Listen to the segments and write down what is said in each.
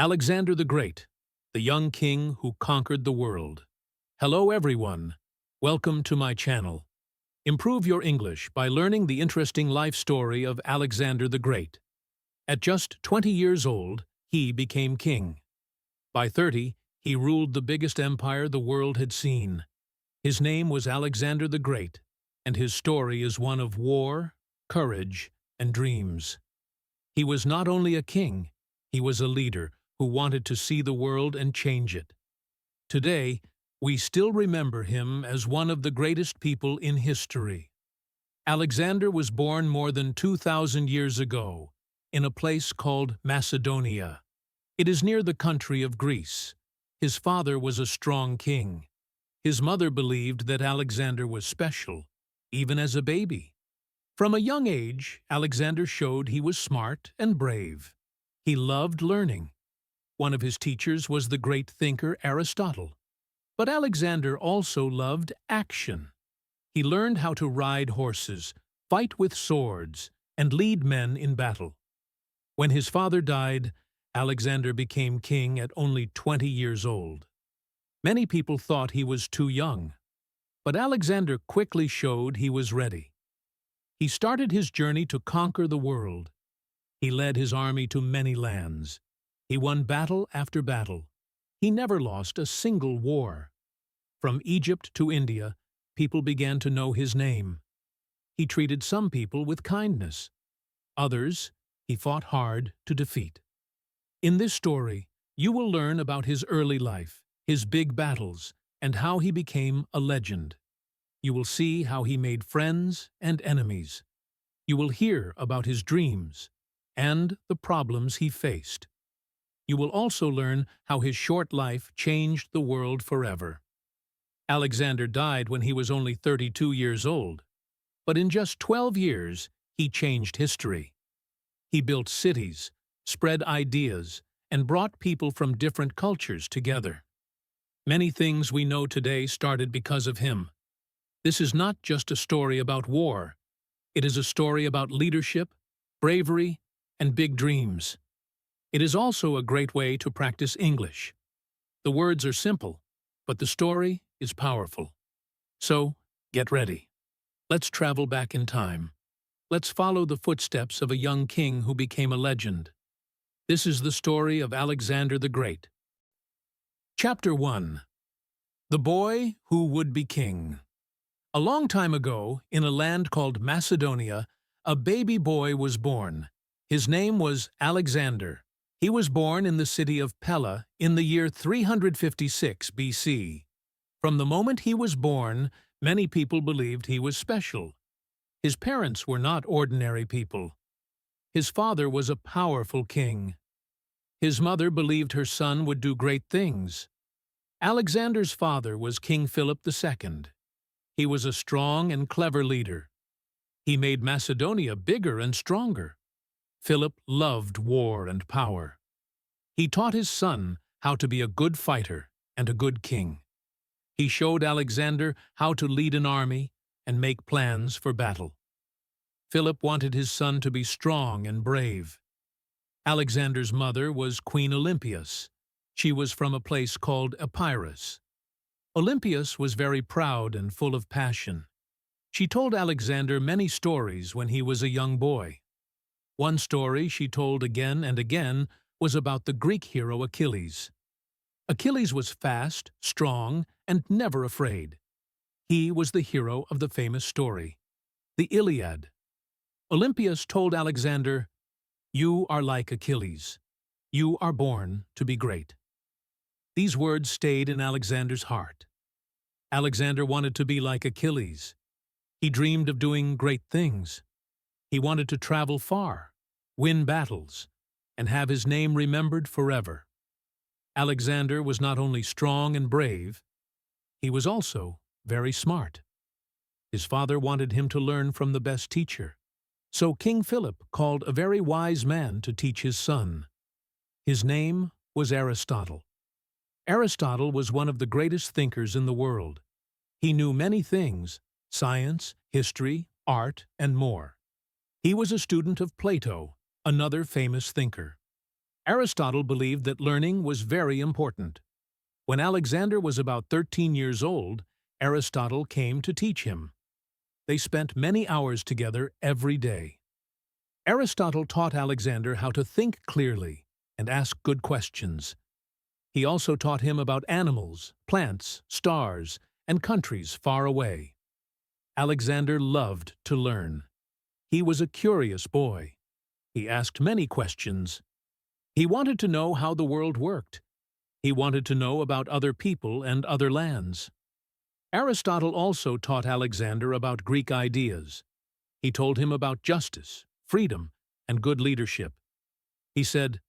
Alexander the Great, the young king who conquered the world. Hello everyone, welcome to my channel. Improve your English by learning the interesting life story of Alexander the Great. At just 20 years old, he became king. By 30, he ruled the biggest empire the world had seen. His name was Alexander the Great, and his story is one of war, courage, and dreams. He was not only a king, he was a leader who wanted to see the world and change it. Today, we still remember him as one of the greatest people in history. Alexander was born more than 2,000 years ago, in a place called Macedonia. It is near the country of Greece. His father was a strong king. His mother believed that Alexander was special, even as a baby. From a young age, Alexander showed he was smart and brave. He loved learning. One of his teachers was the great thinker Aristotle. But Alexander also loved action. He learned how to ride horses, fight with swords, and lead men in battle. When his father died, Alexander became king at only 20 years old. Many people thought he was too young, but Alexander quickly showed he was ready. He started his journey to conquer the world. He led his army to many lands. He won battle after battle. He never lost a single war. From Egypt to India, people began to know his name. He treated some people with kindness. Others, he fought hard to defeat. In this story, you will learn about his early life, his big battles, and how he became a legend. You will see how he made friends and enemies. You will hear about his dreams and the problems he faced. You will also learn how his short life changed the world forever. Alexander died when he was only 32 years old, but in just 12 years, he changed history. He built cities, spread ideas, and brought people from different cultures together. Many things we know today started because of him. This is not just a story about war. It is a story about leadership, bravery, and big dreams. It is also a great way to practice English. The words are simple, but the story is powerful. So, get ready. Let's travel back in time. Let's follow the footsteps of a young king who became a legend. This is the story of Alexander the Great. Chapter 1. The Boy Who Would Be King. A long time ago, in a land called Macedonia, a baby boy was born. His name was Alexander. He was born in the city of Pella in the year 356 BC. From the moment he was born, many people believed he was special. His parents were not ordinary people. His father was a powerful king. His mother believed her son would do great things. Alexander's father was King Philip II. He was a strong and clever leader. He made Macedonia bigger and stronger. Philip loved war and power. He taught his son how to be a good fighter and a good king. He showed Alexander how to lead an army and make plans for battle. Philip wanted his son to be strong and brave. Alexander's mother was Queen Olympias. She was from a place called Epirus. Olympias was very proud and full of passion. She told Alexander many stories when he was a young boy. One story she told again and again was about the Greek hero Achilles. Achilles was fast, strong, and never afraid. He was the hero of the famous story, the Iliad. Olympias told Alexander, "You are like Achilles. You are born to be great." These words stayed in Alexander's heart. Alexander wanted to be like Achilles. He dreamed of doing great things. He wanted to travel far, win battles, and have his name remembered forever. Alexander was not only strong and brave, he was also very smart. His father wanted him to learn from the best teacher. So King Philip called a very wise man to teach his son. His name was Aristotle. Aristotle was one of the greatest thinkers in the world. He knew many things: science, history, art, and more. He was a student of Plato, another famous thinker. Aristotle believed that learning was very important. When Alexander was about 13 years old, Aristotle came to teach him. They spent many hours together every day. Aristotle taught Alexander how to think clearly and ask good questions. He also taught him about animals, plants, stars, and countries far away. Alexander loved to learn. He was a curious boy. He asked many questions. He wanted to know how the world worked. He wanted to know about other people and other lands. Aristotle also taught Alexander about Greek ideas. He told him about justice, freedom, and good leadership. He said,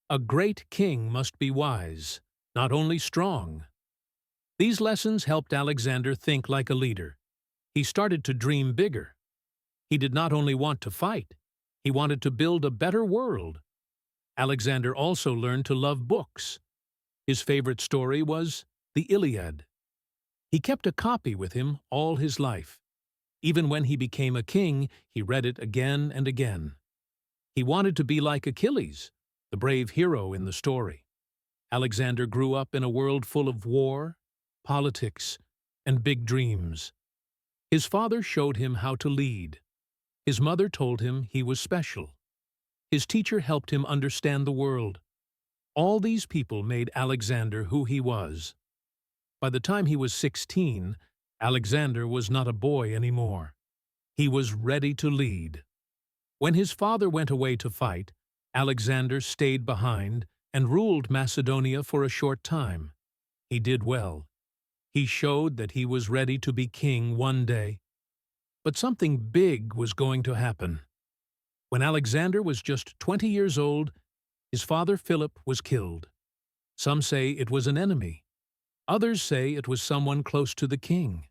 "A great king must be wise, not only strong." These lessons helped Alexander think like a leader. He started to dream bigger. He did not only want to fight, he wanted to build a better world. Alexander also learned to love books. His favorite story was the Iliad. He kept a copy with him all his life. Even when he became a king, he read it again and again. He wanted to be like Achilles, the brave hero in the story. Alexander grew up in a world full of war, politics, and big dreams. His father showed him how to lead. His mother told him he was special. His teacher helped him understand the world. All these people made Alexander who he was. By the time he was 16, Alexander was not a boy anymore. He was ready to lead. When his father went away to fight, Alexander stayed behind and ruled Macedonia for a short time. He did well. He showed that he was ready to be king one day. But something big was going to happen. When Alexander was just 20 years old, his father Philip was killed. Some say it was an enemy. Others say it was someone close to the king.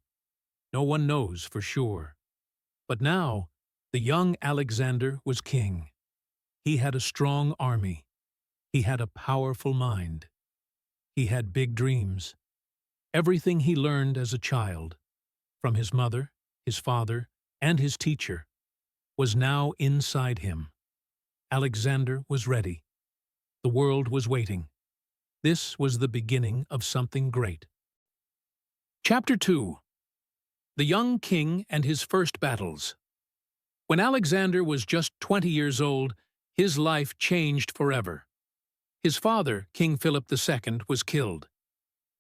No one knows for sure. But now, the young Alexander was king. He had a strong army. He had a powerful mind. He had big dreams. Everything he learned as a child, from his mother, his father, and his teacher, was now inside him. Alexander was ready. The world was waiting. This was the beginning of something great. Chapter 2. The Young King and His First Battles. When Alexander was just 20 years old, his life changed forever. His father, King Philip II, was killed.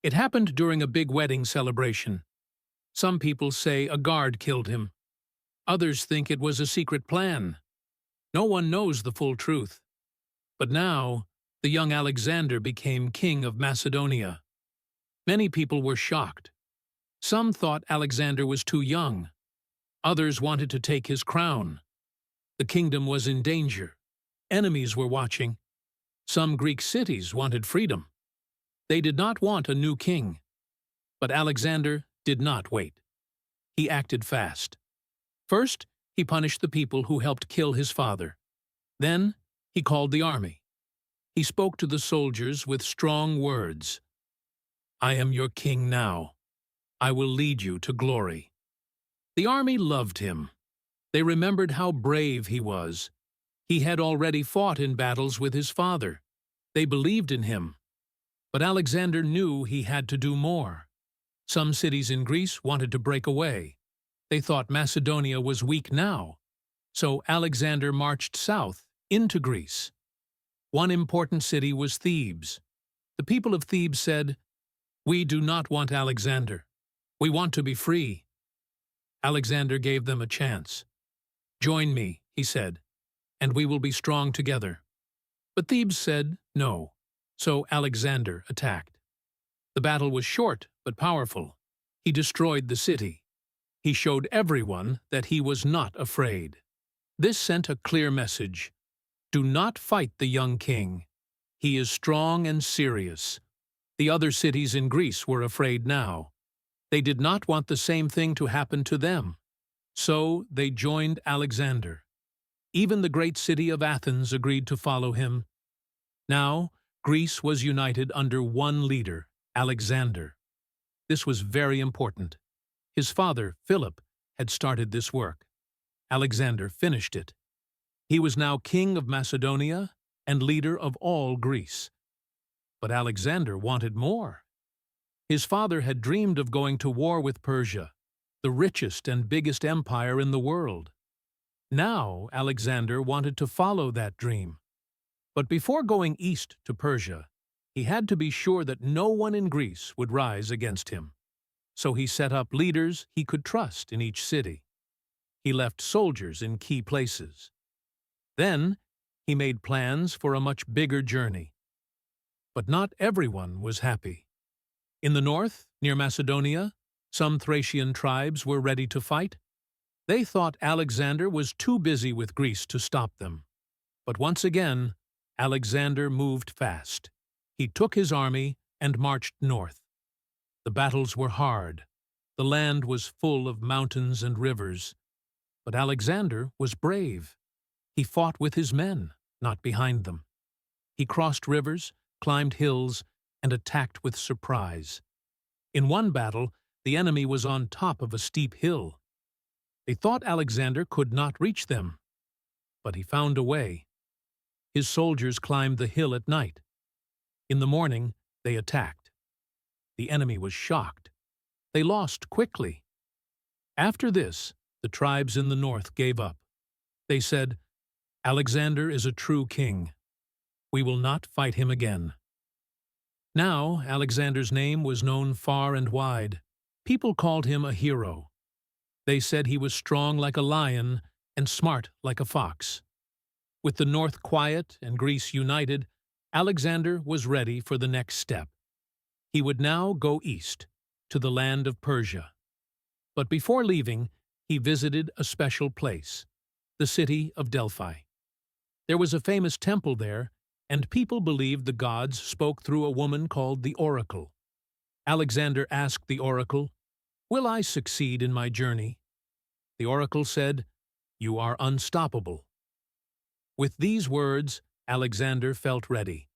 It happened during a big wedding celebration. Some people say a guard killed him. Others think it was a secret plan. No one knows the full truth. But now, the young Alexander became king of Macedonia. Many people were shocked. Some thought Alexander was too young. Others wanted to take his crown. The kingdom was in danger. Enemies were watching. Some Greek cities wanted freedom. They did not want a new king. But Alexander did not wait. He acted fast. First, he punished the people who helped kill his father. Then, he called the army. He spoke to the soldiers with strong words. "I am your king now. I will lead you to glory." The army loved him. They remembered how brave he was. He had already fought in battles with his father. They believed in him. But Alexander knew he had to do more. Some cities in Greece wanted to break away. They thought Macedonia was weak now. So Alexander marched south into Greece. One important city was Thebes. The people of Thebes said, "We do not want Alexander. We want to be free." Alexander gave them a chance. "Join me," he said, "and we will be strong together." But Thebes said no, so Alexander attacked. The battle was short but powerful. He destroyed the city. He showed everyone that he was not afraid. This sent a clear message. Do not fight the young king. He is strong and serious. The other cities in Greece were afraid now. They did not want the same thing to happen to them. So they joined Alexander. Even the great city of Athens agreed to follow him. Now, Greece was united under one leader, Alexander. This was very important. His father, Philip, had started this work. Alexander finished it. He was now king of Macedonia and leader of all Greece. But Alexander wanted more. His father had dreamed of going to war with Persia, the richest and biggest empire in the world. Now Alexander wanted to follow that dream. But before going east to Persia, he had to be sure that no one in Greece would rise against him. So he set up leaders he could trust in each city. He left soldiers in key places. Then he made plans for a much bigger journey. But not everyone was happy. In the north, near Macedonia, some Thracian tribes were ready to fight. They thought Alexander was too busy with Greece to stop them. But once again, Alexander moved fast. He took his army and marched north. The battles were hard. The land was full of mountains and rivers. But Alexander was brave. He fought with his men, not behind them. He crossed rivers, climbed hills, and attacked with surprise. In one battle, the enemy was on top of a steep hill. They thought Alexander could not reach them, but he found a way. His soldiers climbed the hill at night. In the morning, they attacked. The enemy was shocked. They lost quickly. After this, the tribes in the north gave up. They said, "Alexander is a true king. We will not fight him again." Now, Alexander's name was known far and wide. People called him a hero. They said he was strong like a lion and smart like a fox. With the north quiet and Greece united, Alexander was ready for the next step. He would now go east, to the land of Persia. But before leaving, he visited a special place, the city of Delphi. There was a famous temple there, and people believed the gods spoke through a woman called the Oracle. Alexander asked the Oracle, "Will I succeed in my journey?" The Oracle said, "You are unstoppable." With these words, Alexander felt ready.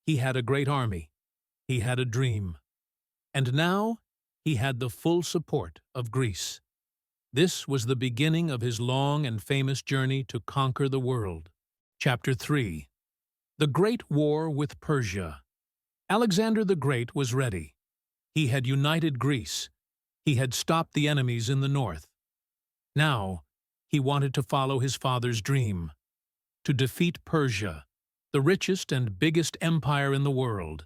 He had a great army. He had a dream. And now he had the full support of Greece. This was the beginning of his long and famous journey to conquer the world. Chapter 3. The Great War with Persia. Alexander the Great was ready. He had united Greece. He had stopped the enemies in the north. Now, he wanted to follow his father's dream, to defeat Persia, the richest and biggest empire in the world.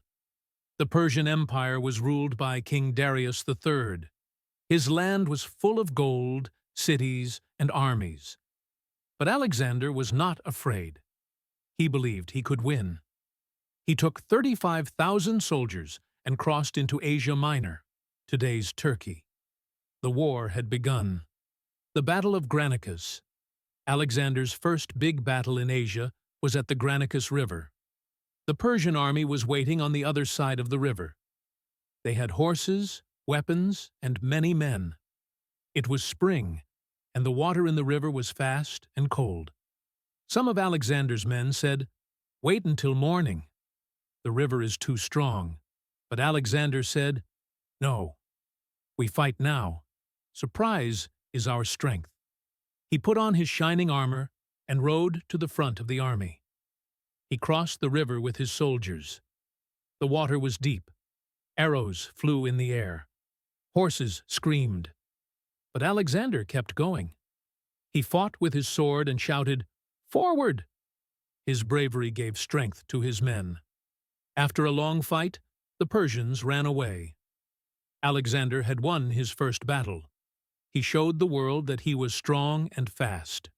The Persian Empire was ruled by King Darius III. His land was full of gold, cities, and armies. But Alexander was not afraid. He believed he could win. He took 35,000 soldiers and crossed into Asia Minor, today's Turkey. The war had begun. The Battle of Granicus. Alexander's first big battle in Asia was at the Granicus River. The Persian army was waiting on the other side of the river. They had horses, weapons, and many men. It was spring, and the water in the river was fast and cold. Some of Alexander's men said, "Wait until morning. The river is too strong." But Alexander said, "No, we fight now. Surprise is our strength." He put on his shining armor and rode to the front of the army. He crossed the river with his soldiers. The water was deep. Arrows flew in the air. Horses screamed. But Alexander kept going. He fought with his sword and shouted, "Forward!" His bravery gave strength to his men. After a long fight, the Persians ran away. Alexander had won his first battle. He showed the world that he was strong and fast.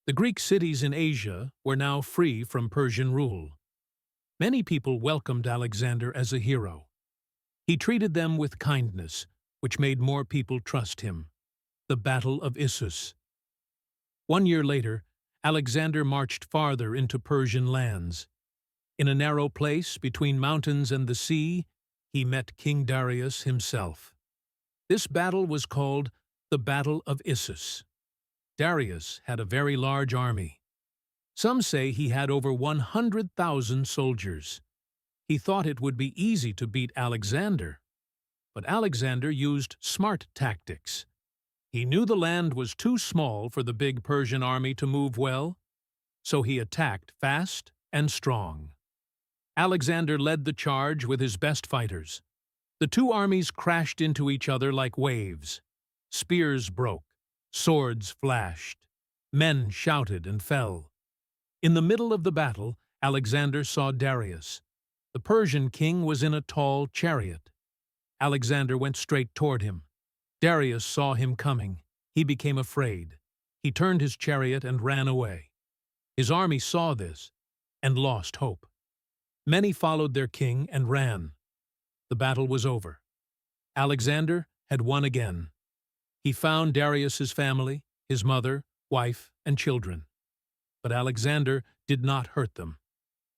The Greek cities in Asia were now free from Persian rule. Many people welcomed Alexander as a hero. He treated them with kindness, which made more people trust him. The Battle of Issus. 1 year later, Alexander marched farther into Persian lands. In a narrow place between mountains and the sea, he met King Darius himself. This battle was called the Battle of Issus. Darius had a very large army. Some say he had over 100,000 soldiers. He thought it would be easy to beat Alexander. But Alexander used smart tactics. He knew the land was too small for the big Persian army to move well, so he attacked fast and strong. Alexander led the charge with his best fighters. The two armies crashed into each other like waves. Spears broke, swords flashed, men shouted and fell. In the middle of the battle, Alexander saw Darius. The Persian king was in a tall chariot. Alexander went straight toward him. Darius saw him coming. He became afraid. He turned his chariot and ran away. His army saw this and lost hope. Many followed their king and ran. The battle was over. Alexander had won again. He found Darius's family, his mother, wife, and children. But Alexander did not hurt them.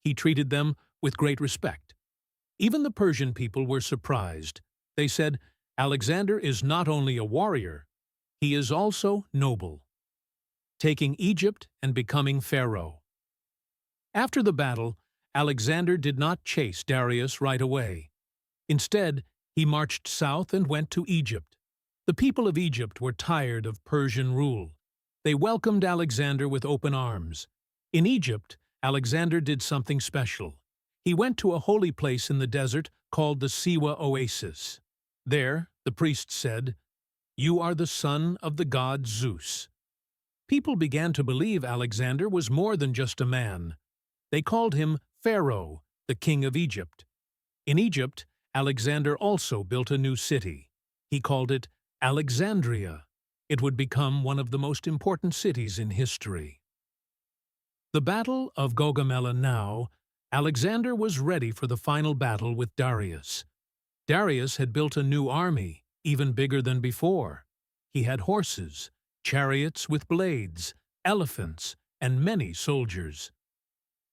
He treated them with great respect. Even the Persian people were surprised. They said, "Alexander is not only a warrior, he is also noble," taking Egypt and becoming pharaoh. After the battle, Alexander did not chase Darius right away. Instead, he marched south and went to Egypt. The people of Egypt were tired of Persian rule. They welcomed Alexander with open arms. In Egypt, Alexander did something special. He went to a holy place in the desert called the Siwa Oasis. There, the priest said, "You are the son of the god Zeus." People began to believe Alexander was more than just a man. They called him Pharaoh, the king of Egypt. In Egypt, Alexander also built a new city. He called it Alexandria. It would become one of the most important cities in history. The Battle of Gaugamela now, Alexander was ready for the final battle with Darius. Darius had built a new army, even bigger than before. He had horses, chariots with blades, elephants, and many soldiers.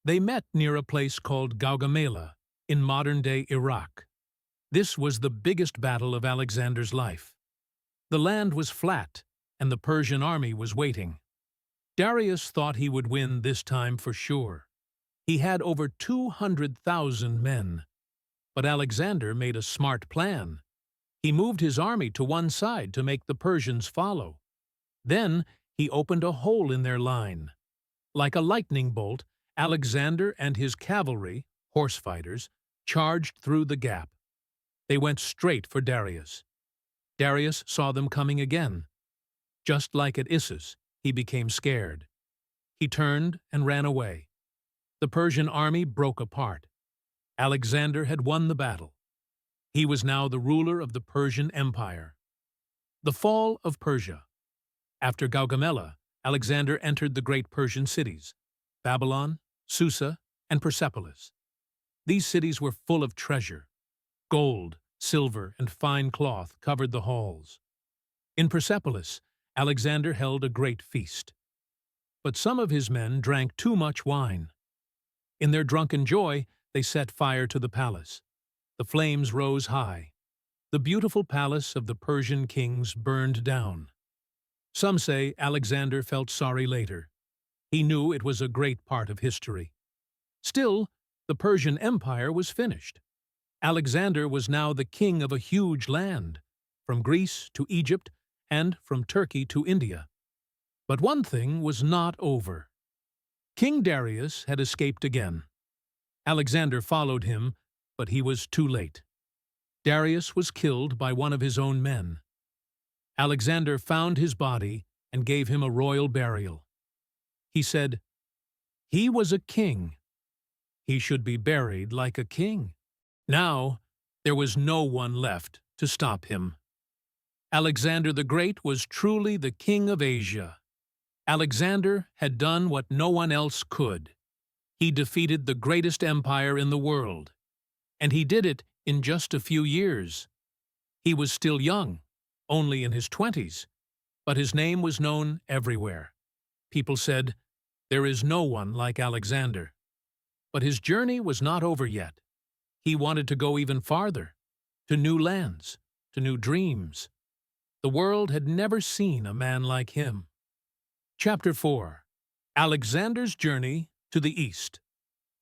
They met near a place called Gaugamela, in modern-day Iraq. This was the biggest battle of Alexander's life. The land was flat, and the Persian army was waiting. Darius thought he would win this time for sure. He had over 200,000 men. But Alexander made a smart plan. He moved his army to one side to make the Persians follow. Then he opened a hole in their line. Like a lightning bolt, Alexander and his cavalry, horse fighters, charged through the gap. They went straight for Darius. Darius saw them coming again. Just like at Issus, he became scared. He turned and ran away. The Persian army broke apart. Alexander had won the battle. He was now the ruler of the Persian Empire. The fall of Persia. After Gaugamela, Alexander entered the great Persian cities, Babylon, Susa, and Persepolis. These cities were full of treasure. Gold, silver, and fine cloth covered the halls. In Persepolis, Alexander held a great feast. But some of his men drank too much wine. In their drunken joy, they set fire to the palace. The flames rose high. The beautiful palace of the Persian kings burned down. Some say Alexander felt sorry later. He knew it was a great part of history. Still, the Persian Empire was finished. Alexander was now the king of a huge land, from Greece to Egypt and from Turkey to India. But one thing was not over. King Darius had escaped again. Alexander followed him, but he was too late. Darius was killed by one of his own men. Alexander found his body and gave him a royal burial. He said, "He was a king. He should be buried like a king." Now, there was no one left to stop him. Alexander the Great was truly the king of Asia. Alexander had done what no one else could. He defeated the greatest empire in the world. And he did it in just a few years. He was still young, only in his 20s, but his name was known everywhere. People said, "There is no one like Alexander." But his journey was not over yet. He wanted to go even farther, to new lands, to new dreams. The world had never seen a man like him. Chapter 4. Alexander's Journey to the East.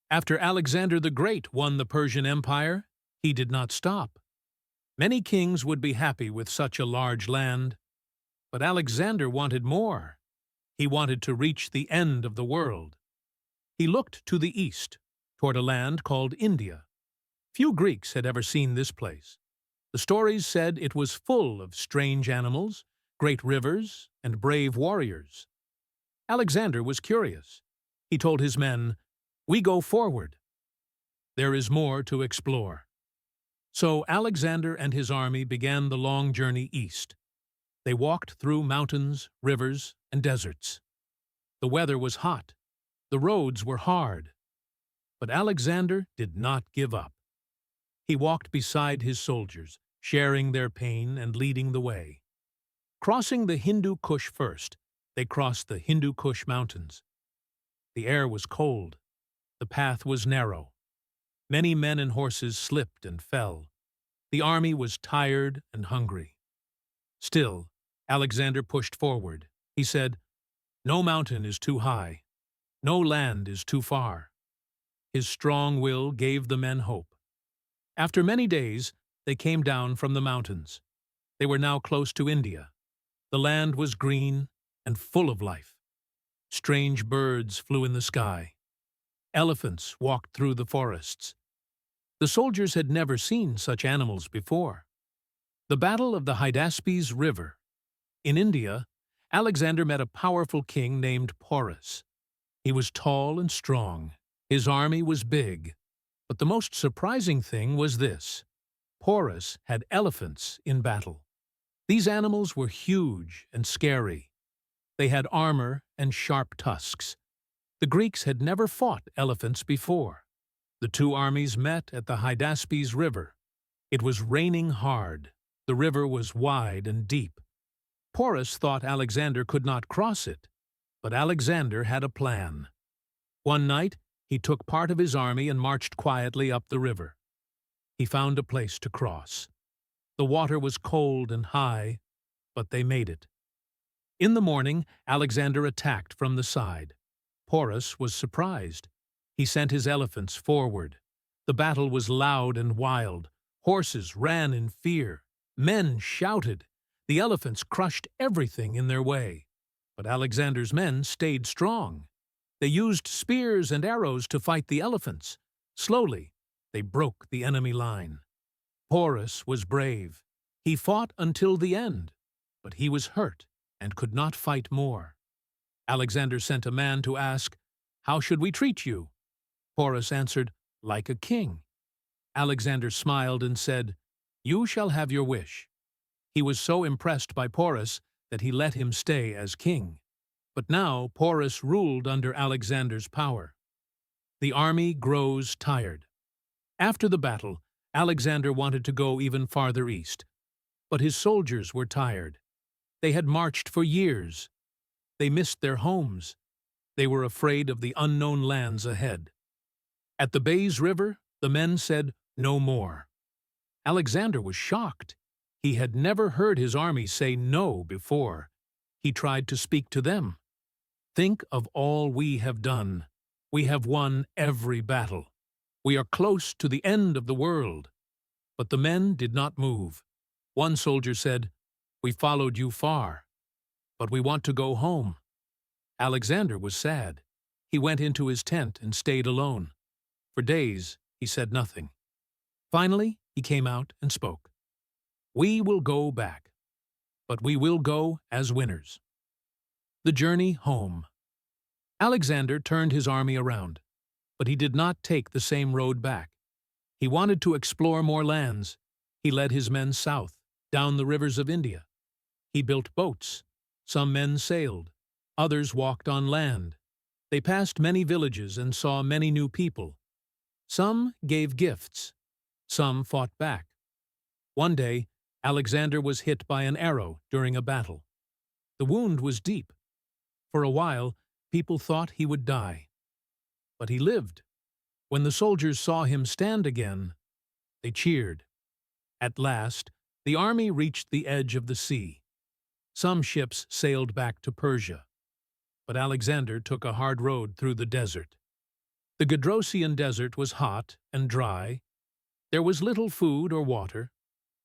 After Alexander the Great won the Persian Empire, he did not stop. Many kings would be happy with such a large land, but Alexander wanted more. He wanted to reach the end of the world. He looked to the east, toward a land called India. Few Greeks had ever seen this place. The stories said it was full of strange animals, great rivers, and brave warriors. Alexander was curious. He told his men, "We go forward. There is more to explore." So Alexander and his army began the long journey east. They walked through mountains, rivers, and deserts. The weather was hot. The roads were hard. But Alexander did not give up. He walked beside his soldiers, sharing their pain and leading the way. Crossing the Hindu Kush first, they crossed the Hindu Kush mountains. The air was cold. The path was narrow. Many men and horses slipped and fell. The army was tired and hungry. Still, Alexander pushed forward. He said, "No mountain is too high. No land is too far." His strong will gave the men hope. After many days, they came down from the mountains. They were now close to India. The land was green and full of life. Strange birds flew in the sky. Elephants walked through the forests. The soldiers had never seen such animals before. The Battle of the Hydaspes River. In India, Alexander met a powerful king named Porus. He was tall and strong. His army was big. But the most surprising thing was this: Porus had elephants in battle. These animals were huge and scary. They had armor and sharp tusks. The Greeks had never fought elephants before. The two armies met at the Hydaspes River. It was raining hard. The river was wide and deep. Porus thought Alexander could not cross it, but Alexander had a plan. One night, he took part of his army and marched quietly up the river. He found a place to cross. The water was cold and high, but they made it. In the morning, Alexander attacked from the side. Porus was surprised. He sent his elephants forward. The battle was loud and wild. Horses ran in fear. Men shouted. The elephants crushed everything in their way. But Alexander's men stayed strong. They used spears and arrows to fight the elephants. Slowly, they broke the enemy line. Porus was brave. He fought until the end, but he was hurt and could not fight more. Alexander sent a man to ask, "How should we treat you?" Porus answered, "Like a king." Alexander smiled and said, "You shall have your wish." He was so impressed by Porus that he let him stay as king. But now Porus ruled under Alexander's power. The army grows tired. After the battle, Alexander wanted to go even farther east. But his soldiers were tired. They had marched for years. They missed their homes. They were afraid of the unknown lands ahead. At the Bays River, the men said, "No more." Alexander was shocked. He had never heard his army say no before. He tried to speak to them. "Think of all we have done. We have won every battle. We are close to the end of the world." But the men did not move. One soldier said, "We followed you far, but we want to go home." Alexander was sad. He went into his tent and stayed alone. For days, he said nothing. Finally, he came out and spoke. "We will go back, but we will go as winners." The journey home. Alexander turned his army around, but he did not take the same road back. He wanted to explore more lands. He led his men south, down the rivers of India. He built boats. Some men sailed. Others walked on land. They passed many villages and saw many new people. Some gave gifts. Some fought back. One day, Alexander was hit by an arrow during a battle. The wound was deep. For a while, people thought he would die. But he lived. When the soldiers saw him stand again, they cheered. At last, the army reached the edge of the sea. Some ships sailed back to Persia. But Alexander took a hard road through the desert. The Gedrosian desert was hot and dry. There was little food or water.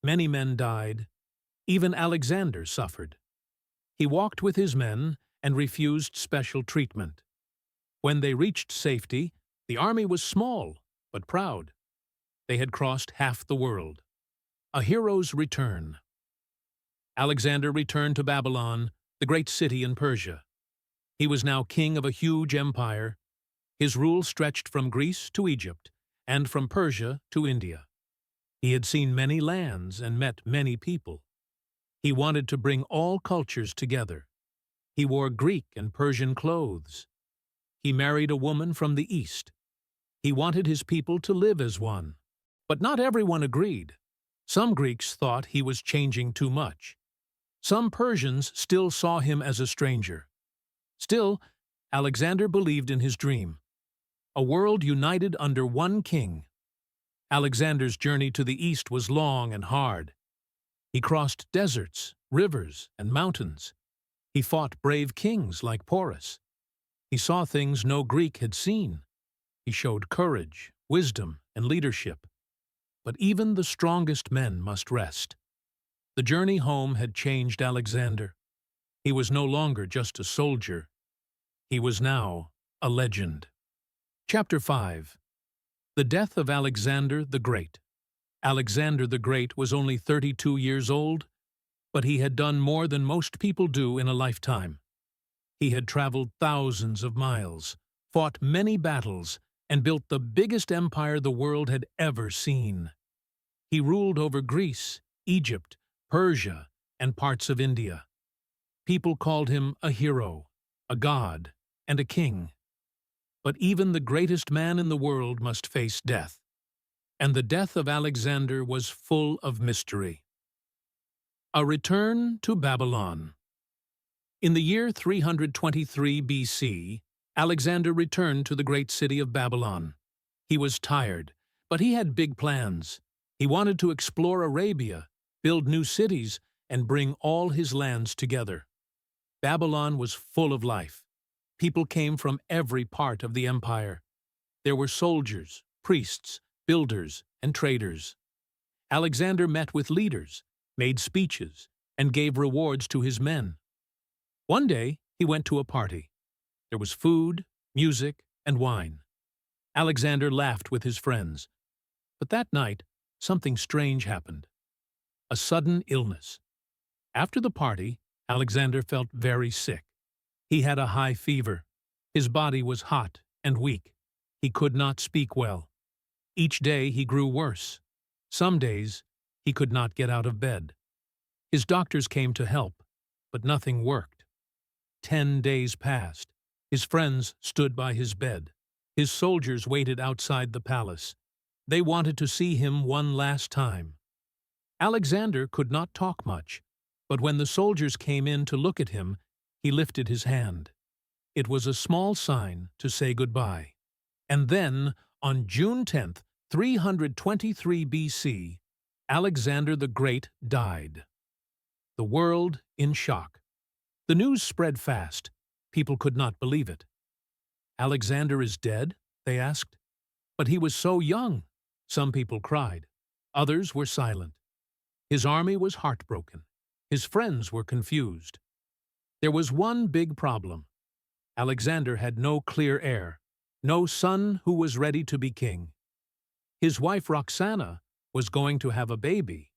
Many men died. Even Alexander suffered. He walked with his men and refused special treatment. When they reached safety, The army was small, but proud. They had crossed half the world. A hero's return. Alexander returned to Babylon, the great city in Persia. He was now king of a huge empire. His rule stretched from Greece to Egypt, and from Persia to India. He had seen many lands and met many people. He wanted to bring all cultures together. He wore Greek and Persian clothes. He married a woman from the East. He wanted his people to live as one. But not everyone agreed. Some Greeks thought he was changing too much. Some Persians still saw him as a stranger. Still, Alexander believed in his dream. A world united under one king. Alexander's journey to the east was long and hard. He crossed deserts, rivers, and mountains. He fought brave kings like Porus. He saw things no Greek had seen. He showed courage, wisdom, and leadership. But even the strongest men must rest. The journey home had changed Alexander. He was no longer just a soldier. He was now a legend. Chapter 5. The Death of Alexander the Great. Alexander the Great was only 32 years old, but he had done more than most people do in a lifetime. He had traveled thousands of miles, fought many battles, and built the biggest empire the world had ever seen. He ruled over Greece, Egypt, Persia, and parts of India. People called him a hero, a god, and a king. But even the greatest man in the world must face death. And the death of Alexander was full of mystery. A return to Babylon. In the year 323 BC, Alexander returned to the great city of Babylon. He was tired, but he had big plans. He wanted to explore Arabia, build new cities, and bring all his lands together. Babylon was full of life. People came from every part of the empire. There were soldiers, priests, builders, and traders. Alexander met with leaders, made speeches, and gave rewards to his men. One day, he went to a party. There was food, music, and wine. Alexander laughed with his friends. But that night, something strange happened. A sudden illness. After the party, Alexander felt very sick. He had a high fever. His body was hot and weak. He could not speak well. Each day he grew worse. Some days he could not get out of bed. His doctors came to help, but nothing worked. 10 days passed. His friends stood by his bed. His soldiers waited outside the palace. They wanted to see him one last time. Alexander could not talk much, but when the soldiers came in to look at him, he lifted his hand. It was a small sign to say goodbye. And then, on June 10th, 323 BC, Alexander the Great died. The world in shock. The news spread fast. People could not believe it. Alexander is dead? They asked. But he was so young. Some people cried. Others were silent. His army was heartbroken. His friends were confused. There was one big problem. Alexander had no clear heir, no son who was ready to be king. His wife Roxana was going to have a baby,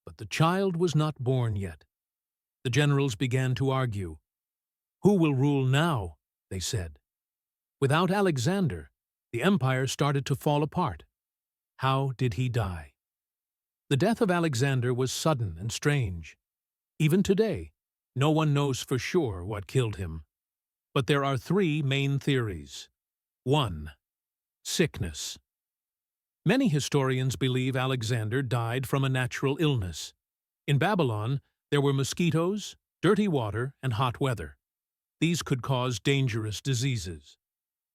but the child was not born yet. The generals began to argue. Who will rule now? They said. Without Alexander, the empire started to fall apart. How did he die? The death of Alexander was sudden and strange. Even today, no one knows for sure what killed him. But there are 3 main theories. 1. Sickness. Many historians believe Alexander died from a natural illness. In Babylon, there were mosquitoes, dirty water, and hot weather. These could cause dangerous diseases.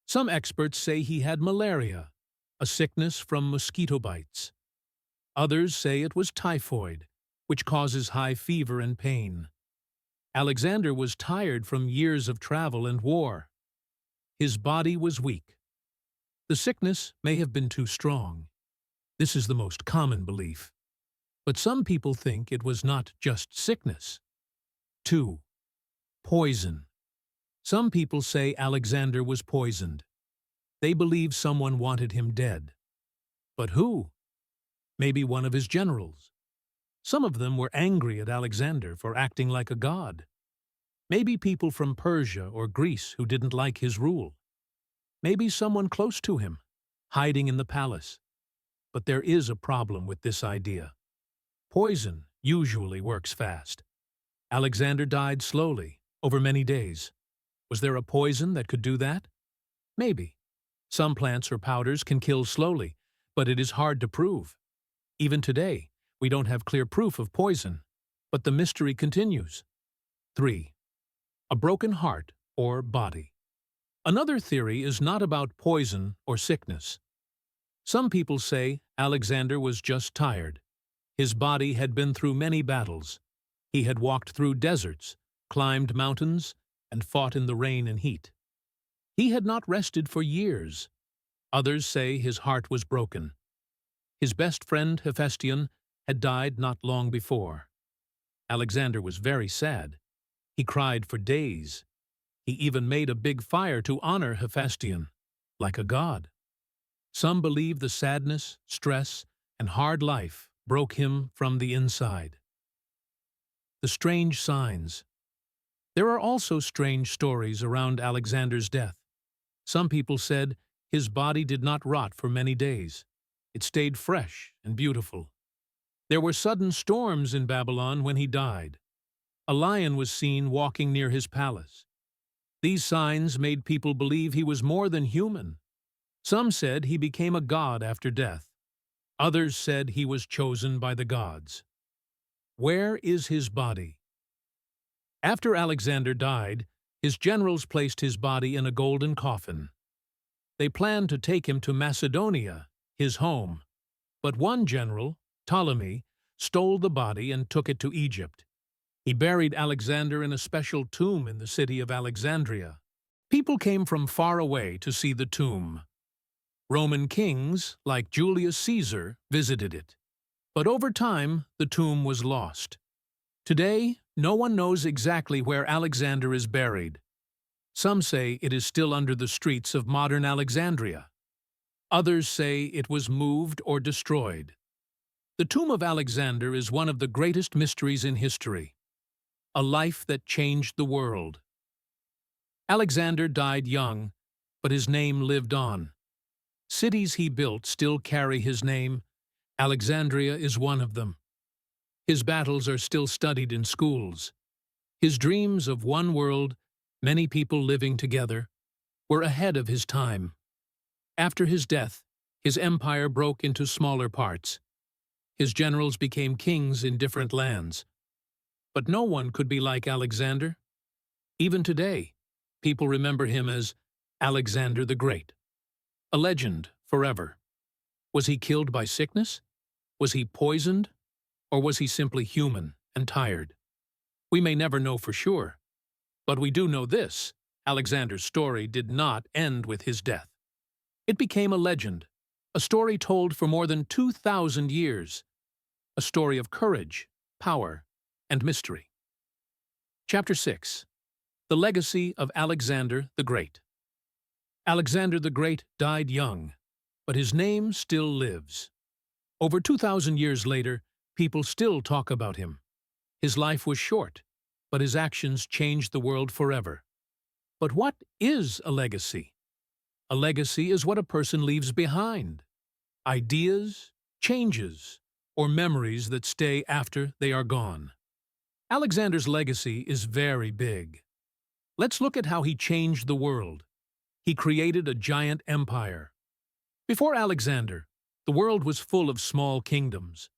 Some experts say he had malaria, a sickness from mosquito bites. Others say it was typhoid, which causes high fever and pain. Alexander was tired from years of travel and war. His body was weak. The sickness may have been too strong. This is the most common belief. But some people think it was not just sickness. 2. Poison. Some people say Alexander was poisoned. They believe someone wanted him dead. But who? Maybe one of his generals. Some of them were angry at Alexander for acting like a god. Maybe people from Persia or Greece who didn't like his rule. Maybe someone close to him, hiding in the palace. But there is a problem with this idea. Poison usually works fast. Alexander died slowly, over many days. Was there a poison that could do that? Maybe. Some plants or powders can kill slowly, but it is hard to prove. Even today, we don't have clear proof of poison, but the mystery continues. 3. A broken heart or body. Another theory is not about poison or sickness. Some people say Alexander was just tired. His body had been through many battles. He had walked through deserts, climbed mountains, and fought in the rain and heat. He had not rested for years. Others say his heart was broken. His best friend Hephaestion had died not long before. Alexander was very sad. He cried for days. He even made a big fire to honor Hephaestion, like a god. Some believe the sadness, stress, and hard life broke him from the inside. The strange signs. There are also strange stories around Alexander's death. Some people said his body did not rot for many days. It stayed fresh and beautiful. There were sudden storms in Babylon when he died. A lion was seen walking near his palace. These signs made people believe he was more than human. Some said he became a god after death. Others said he was chosen by the gods. Where is his body? After Alexander died, his generals placed his body in a golden coffin. They planned to take him to Macedonia, his home. But one general, Ptolemy, stole the body and took it to Egypt. He buried Alexander in a special tomb in the city of Alexandria. People came from far away to see the tomb. Roman kings, like Julius Caesar, visited it. But over time, the tomb was lost. Today, no one knows exactly where Alexander is buried. Some say it is still under the streets of modern Alexandria. Others say it was moved or destroyed. The tomb of Alexander is one of the greatest mysteries in history. A life that changed the world. Alexander died young, but his name lived on. Cities he built still carry his name. Alexandria is one of them. His battles are still studied in schools. His dreams of one world, many people living together, were ahead of his time. After his death, his empire broke into smaller parts. His generals became kings in different lands. But no one could be like Alexander. Even today, people remember him as Alexander the Great. A legend forever. Was he killed by sickness? Was he poisoned? Or was he simply human and tired? We may never know for sure. But we do know this: Alexander's story did not end with his death. It became a legend, a story told for more than 2,000 years, a story of courage, power, and mystery. Chapter 6. The Legacy of Alexander the Great. Alexander the Great died young, but his name still lives. Over 2,000 years later, people still talk about him. His life was short, but his actions changed the world forever. But what is a legacy? A legacy is what a person leaves behind. Ideas, changes, or memories that stay after they are gone. Alexander's legacy is very big. Let's look at how he changed the world. He created a giant empire. Before Alexander, the world was full of small kingdoms.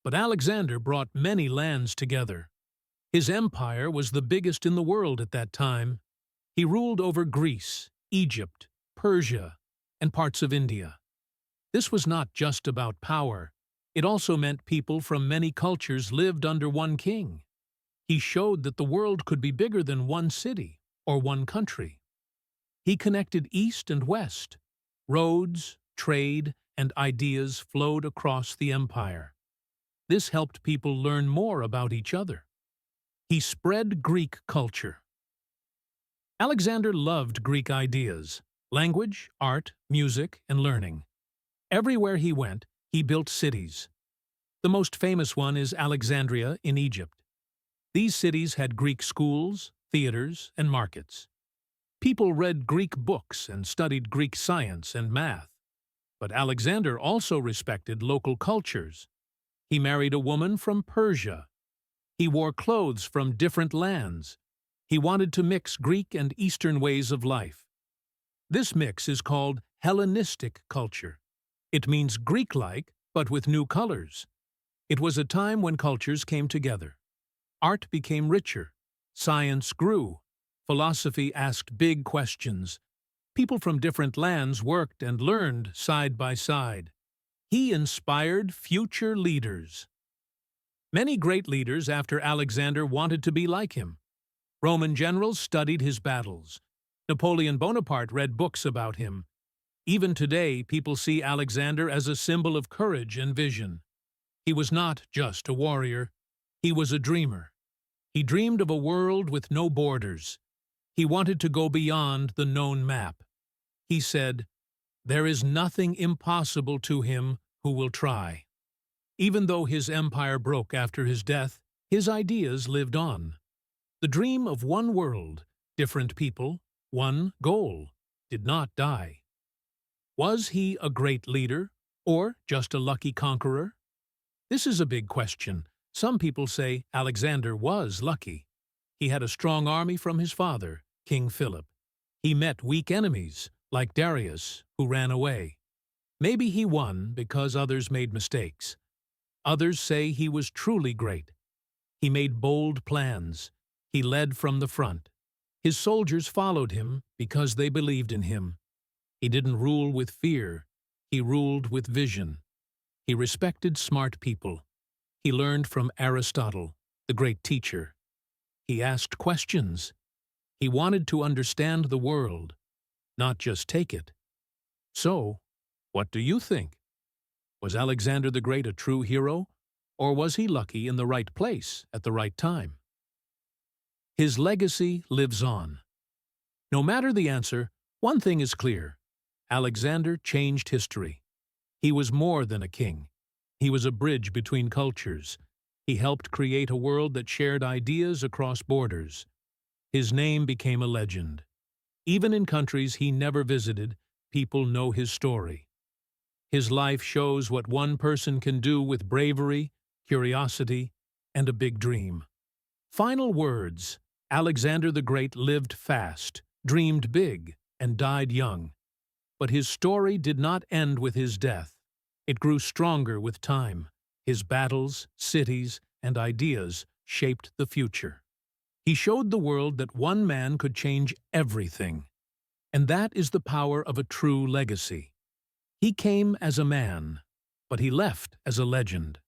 But Alexander brought many lands together. His empire was the biggest in the world at that time. He ruled over Greece, Egypt, Persia, and parts of India. This was not just about power. It also meant people from many cultures lived under one king. He showed that the world could be bigger than one city or one country. He connected East and West. Roads, trade, and ideas flowed across the empire. This helped people learn more about each other. He spread Greek culture. Alexander loved Greek ideas. language, art, music, and learning. Everywhere he went, he built cities. The most famous one is Alexandria in Egypt. These cities had Greek schools, theaters, and markets. People read Greek books and studied Greek science and math. But Alexander also respected local cultures. He married a woman from Persia. He wore clothes from different lands. He wanted to mix Greek and Eastern ways of life. This mix is called Hellenistic culture. It means Greek-like, but with new colors. It was a time when cultures came together. Art became richer. Science grew. Philosophy asked big questions. People from different lands worked and learned side by side. He inspired future leaders. Many great leaders after Alexander wanted to be like him. Roman generals studied his battles. Napoleon Bonaparte read books about him. Even today, people see Alexander as a symbol of courage and vision. He was not just a warrior. He was a dreamer. He dreamed of a world with no borders. He wanted to go beyond the known map. He said, "There is nothing impossible to him who will try." Even though his empire broke after his death, his ideas lived on. The dream of one world, different people, one goal, did not die. Was he a great leader, or just a lucky conqueror? This is a big question. Some people say Alexander was lucky. He had a strong army from his father, King Philip. He met weak enemies, like Darius, who ran away. Maybe he won because others made mistakes. Others say he was truly great. He made bold plans. He led from the front. His soldiers followed him because they believed in him. He didn't rule with fear. He ruled with vision. He respected smart people. He learned from Aristotle, the great teacher. He asked questions. He wanted to understand the world, not just take it. So, what do you think? Was Alexander the Great a true hero, or was he lucky in the right place at the right time? His legacy lives on. No matter the answer, one thing is clear. Alexander changed history. He was more than a king. He was a bridge between cultures. He helped create a world that shared ideas across borders. His name became a legend. Even in countries he never visited, people know his story. His life shows what one person can do with bravery, curiosity, and a big dream. Final words. Alexander the Great lived fast, dreamed big, and died young. But his story did not end with his death. It grew stronger with time. His battles, cities, and ideas shaped the future. He showed the world that one man could change everything. And that is the power of a true legacy. He came as a man, but he left as a legend.